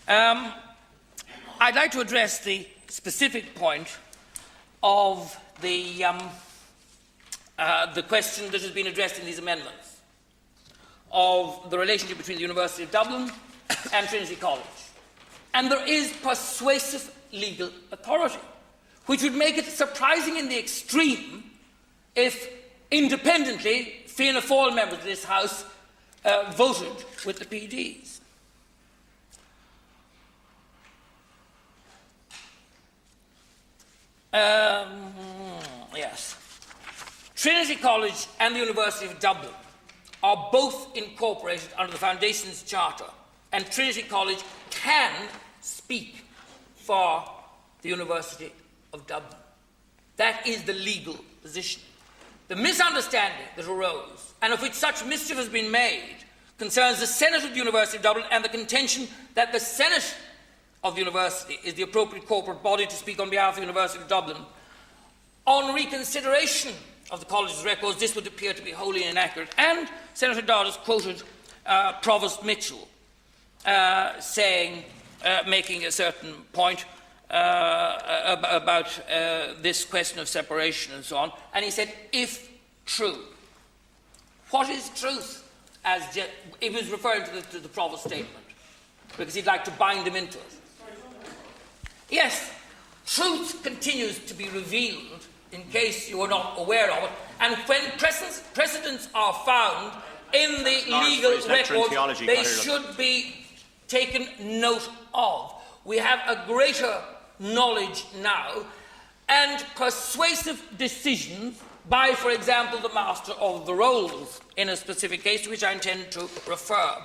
I'd like to address the specific point of the question that has been addressed in these amendments, of the relationship between the University of Dublin and Trinity College. And there is persuasive legal authority, which would make it surprising in the extreme if independently Fianna Fáil members of this House voted with the PDs. Yes. Trinity College and the University of Dublin are both incorporated under the Foundation's Charter, and Trinity College can speak for the University of Dublin. That is the legal position. The misunderstanding that arose, and of which such mischief has been made, concerns the Senate of the University of Dublin and the contention that the Senate of the University is the appropriate corporate body to speak on behalf of the University of Dublin. On reconsideration of the College's records, this would appear to be wholly inaccurate, and Senator Dodd has quoted Provost Mitchell making a certain point about this question of separation and so on, and he said, if true. What is truth? He was referring to the Provost statement, because he'd like to bind him into it. Yes, truth continues to be revealed, in case you are not aware of it, and when precedents are found in the legal records, they should be taken note of. We have a greater knowledge now, and persuasive decisions by, for example, the Master of the Rolls in a specific case to which I intend to refer.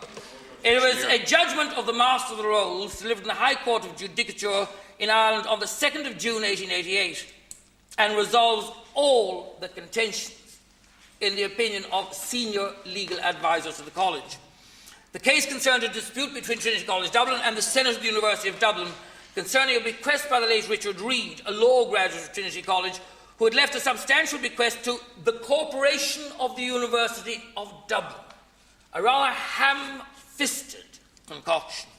It was a judgment of the Master of the Rolls delivered in the High Court of Judicature in Ireland on the 2nd of June 1888 and resolves all the contentions in the opinion of senior legal advisers to the College. The case concerned a dispute between Trinity College Dublin and the Senate of the University of Dublin concerning a bequest by the late Richard Reid, a law graduate of Trinity College, who had left a substantial bequest to the Corporation of the University of Dublin, a rather ham-fisted concoction.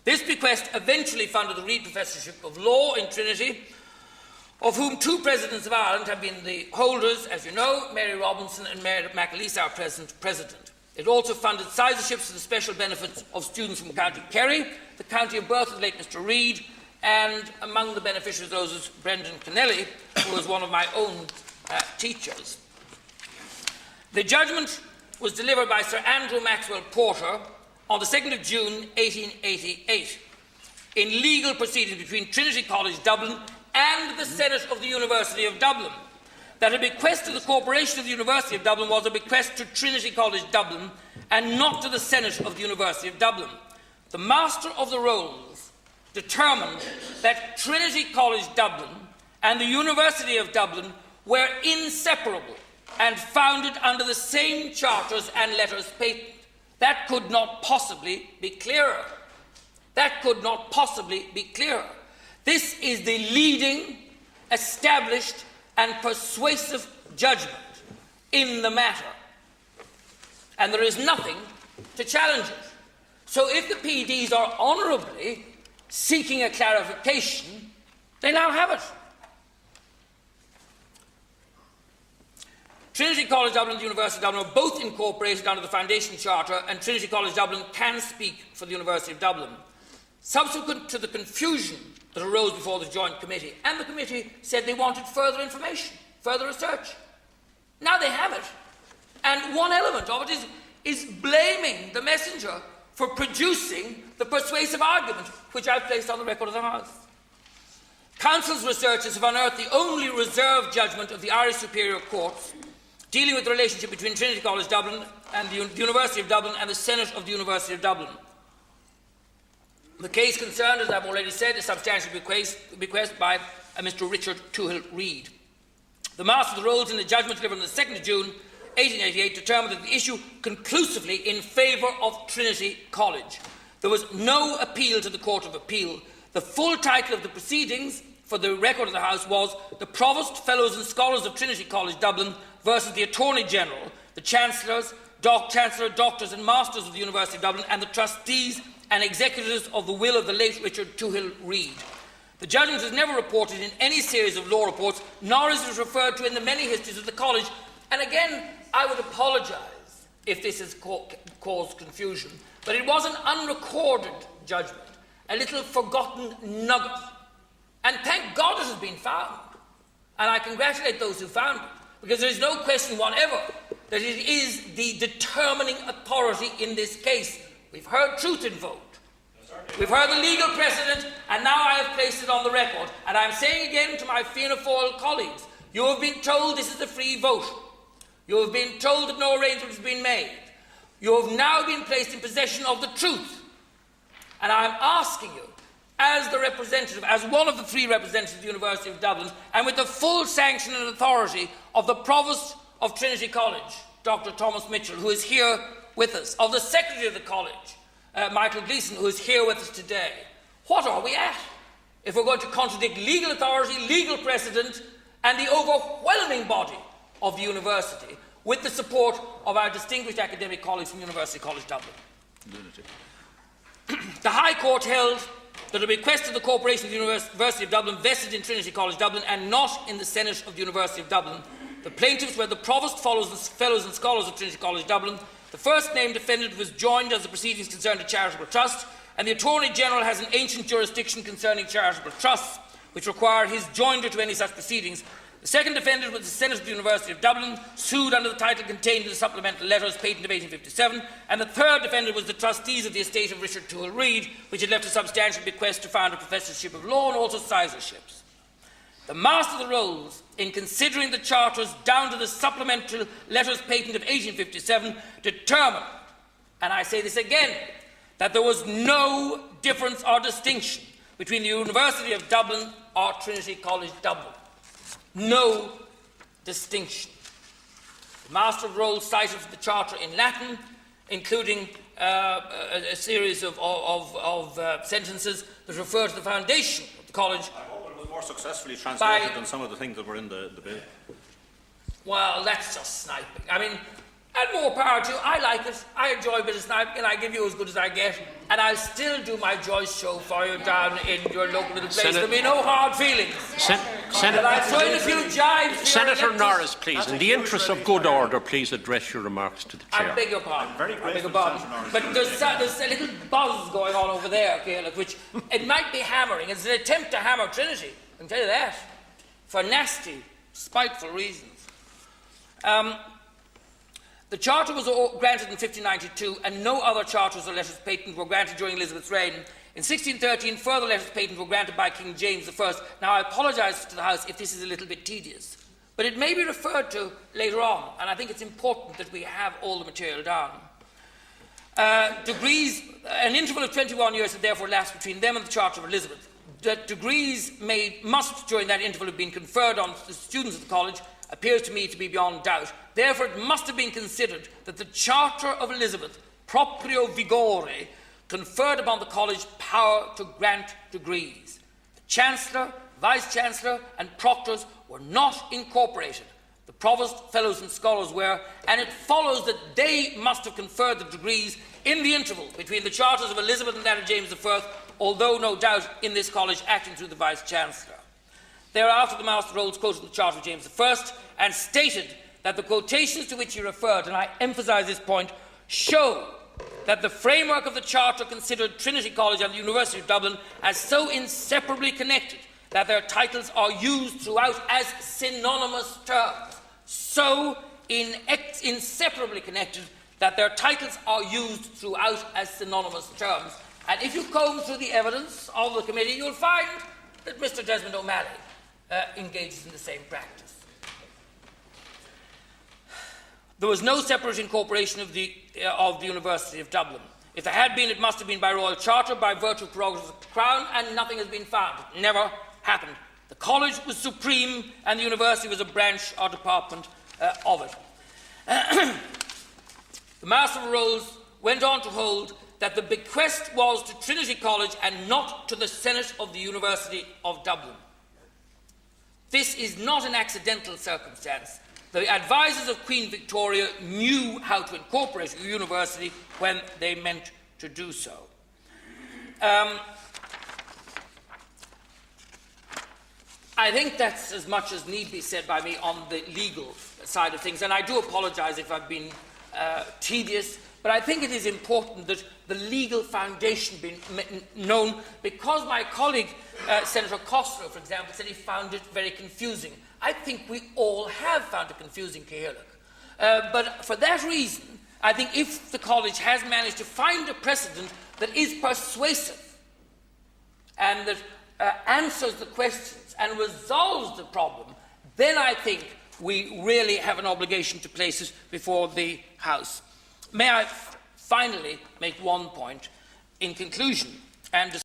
This bequest eventually funded the Reid Professorship of Law in Trinity, of whom two presidents of Ireland have been the holders, as you know, Mary Robinson and Mary McAleese, our present president. It also funded sizerships for the special benefits of students from County Kerry, the county of birth of the late Mr. Reid, and among the beneficiaries those is Brendan Kennelly, who was one of my own teachers. The judgment was delivered by Sir Andrew Maxwell Porter on the 2nd of June 1888 in legal proceedings between Trinity College Dublin and the Senate of the University of Dublin, that a bequest to the Corporation of the University of Dublin was a bequest to Trinity College Dublin and not to the Senate of the University of Dublin. The Master of the Rolls determined that Trinity College Dublin and the University of Dublin were inseparable and founded under the same charters and letters patent. That could not possibly be clearer. That could not possibly be clearer. This is the leading, established, and persuasive judgment in the matter. And there is nothing to challenge it. So if the PDs are honourably seeking a clarification, they now have it. Trinity College Dublin and the University of Dublin are both incorporated under the Foundation Charter, and Trinity College Dublin can speak for the University of Dublin. Subsequent to the confusion that arose before the Joint Committee, and the committee said they wanted further information, further research. Now they have it. And one element of it is blaming the messenger for producing the persuasive argument which I've placed on the record of the House. Council's researchers have unearthed the only reserved judgment of the Irish Superior Courts dealing with the relationship between Trinity College Dublin and the University of Dublin and the Senate of the University of Dublin. The case concerned, as I've already said, is substantial bequest by Mr. Richard Toohill Reid. The Master of the Rolls in the judgment delivered on the 2nd of June 1888 determined that the issue conclusively in favour of Trinity College. There was no appeal to the Court of Appeal. The full title of the proceedings for the record of the House was The Provost, Fellows and Scholars of Trinity College Dublin versus the Attorney General, the Chancellors, Chancellor, Doctors and Masters of the University of Dublin and the Trustees and executors of the will of the late Richard Toohill Reid. The judgment is never reported in any series of law reports, nor is it referred to in the many histories of the college. And again, I would apologise if this has caused confusion, but it was an unrecorded judgment, a little forgotten nugget. And thank God it has been found. And I congratulate those who found it, because there is no question whatever that it is the determining authority in this case. We've heard truth invoked. We've heard the legal precedent, and now I have placed it on the record. And I'm saying again to my Fianna Fáil colleagues, you have been told this is a free vote. You have been told that no arrangement has been made. You have now been placed in possession of the truth. And I'm asking you, as the representative, as one of the three representatives of the University of Dublin, and with the full sanction and authority of the Provost of Trinity College, Dr. Thomas Mitchell, who is here with us, of the Secretary of the College, Michael Gleeson, who is here with us today. What are we at if we're going to contradict legal authority, legal precedent, and the overwhelming body of the university with the support of our distinguished academic colleagues from University College Dublin? The High Court held that the bequest of the Corporation of the University of Dublin vested in Trinity College Dublin and not in the Senate of the University of Dublin. The plaintiffs were the Provost, Fellows and Scholars of Trinity College Dublin. The first named defendant was joined as the proceedings concerned a charitable trust, and the Attorney General has an ancient jurisdiction concerning charitable trusts, which require his joinder to any such proceedings. The second defendant was the Senate of the University of Dublin, sued under the title contained in the supplemental letters patent of 1857, and the third defendant was the trustees of the estate of Richard Toohill Reid, which had left a substantial bequest to found a professorship of law and also sizerships. The Master of the Rolls, in considering the charters down to the supplemental letters patent of 1857, determined, and I say this again, that there was no difference or distinction between the University of Dublin or Trinity College Dublin. No distinction. The Master of the Rolls cited the Charter in Latin, including a series of sentences that refer to the foundation of the college. I hope it was more successfully translated than some of the things that were in the bill. Well, that's just sniping. I mean, and more power to you. I like it. I enjoy a bit of sniping, and I give you as good as I get. And I'll still do my Joyce show for you down in your local little place. There'll be no hard feelings. I'll throw in a few jibes. Senator Norris, please, in the interest of good order, please address your remarks to the Chair. I beg your pardon. I beg your pardon. But there's a little buzz going on over there, Caleb, which it might be hammering. It's an attempt to hammer Trinity. I can tell you that. For nasty, spiteful reasons. The Charter was granted in 1592, and no other charters or letters patent were granted during Elizabeth's reign. In 1613, further letters patent were granted by King James I. Now, I apologise to the House if this is a little bit tedious, but it may be referred to later on, and I think it's important that we have all the material down. An interval of 21 years had therefore elapsed between them and the Charter of Elizabeth. That degrees must, during that interval, have been conferred on the students of the college appears to me to be beyond doubt. Therefore, it must have been considered that the Charter of Elizabeth, proprio vigore, conferred upon the college power to grant degrees. The Chancellor, Vice-Chancellor and Proctors were not incorporated. The Provost, Fellows and Scholars were, and it follows that they must have conferred the degrees in the interval between the Charters of Elizabeth and that of James I, although no doubt in this college acting through the Vice-Chancellor. Thereafter, the Master Rolls quoted the Charter of James I and stated that the quotations to which he referred, and I emphasise this point, show that the framework of the Charter considered Trinity College and the University of Dublin as so inseparably connected that their titles are used throughout as synonymous terms. So inseparably connected that their titles are used throughout as synonymous terms. And if you comb through the evidence of the committee, you'll find that Mr. Desmond O'Malley engages in the same practice. There was no separate incorporation of the University of Dublin. If there had been, it must have been by royal charter, by virtue of prerogatives of the Crown, and nothing has been found. It never happened. The college was supreme, and the university was a branch or department of it. The Master of Rolls went on to hold that the bequest was to Trinity College and not to the Senate of the University of Dublin. This is not an accidental circumstance. The advisers of Queen Victoria knew how to incorporate a university when they meant to do so. I think that's as much as need be said by me on the legal side of things, and I do apologise if I've been tedious, but I think it is important that the legal foundation be known, because my colleague, Senator Costello, for example, said he found it very confusing. I think we all have found it confusing, Caoirleach. But for that reason, I think if the college has managed to find a precedent that is persuasive and that answers the questions and resolves the problem, then I think we really have an obligation to place it before the House. May I finally make one point in conclusion, and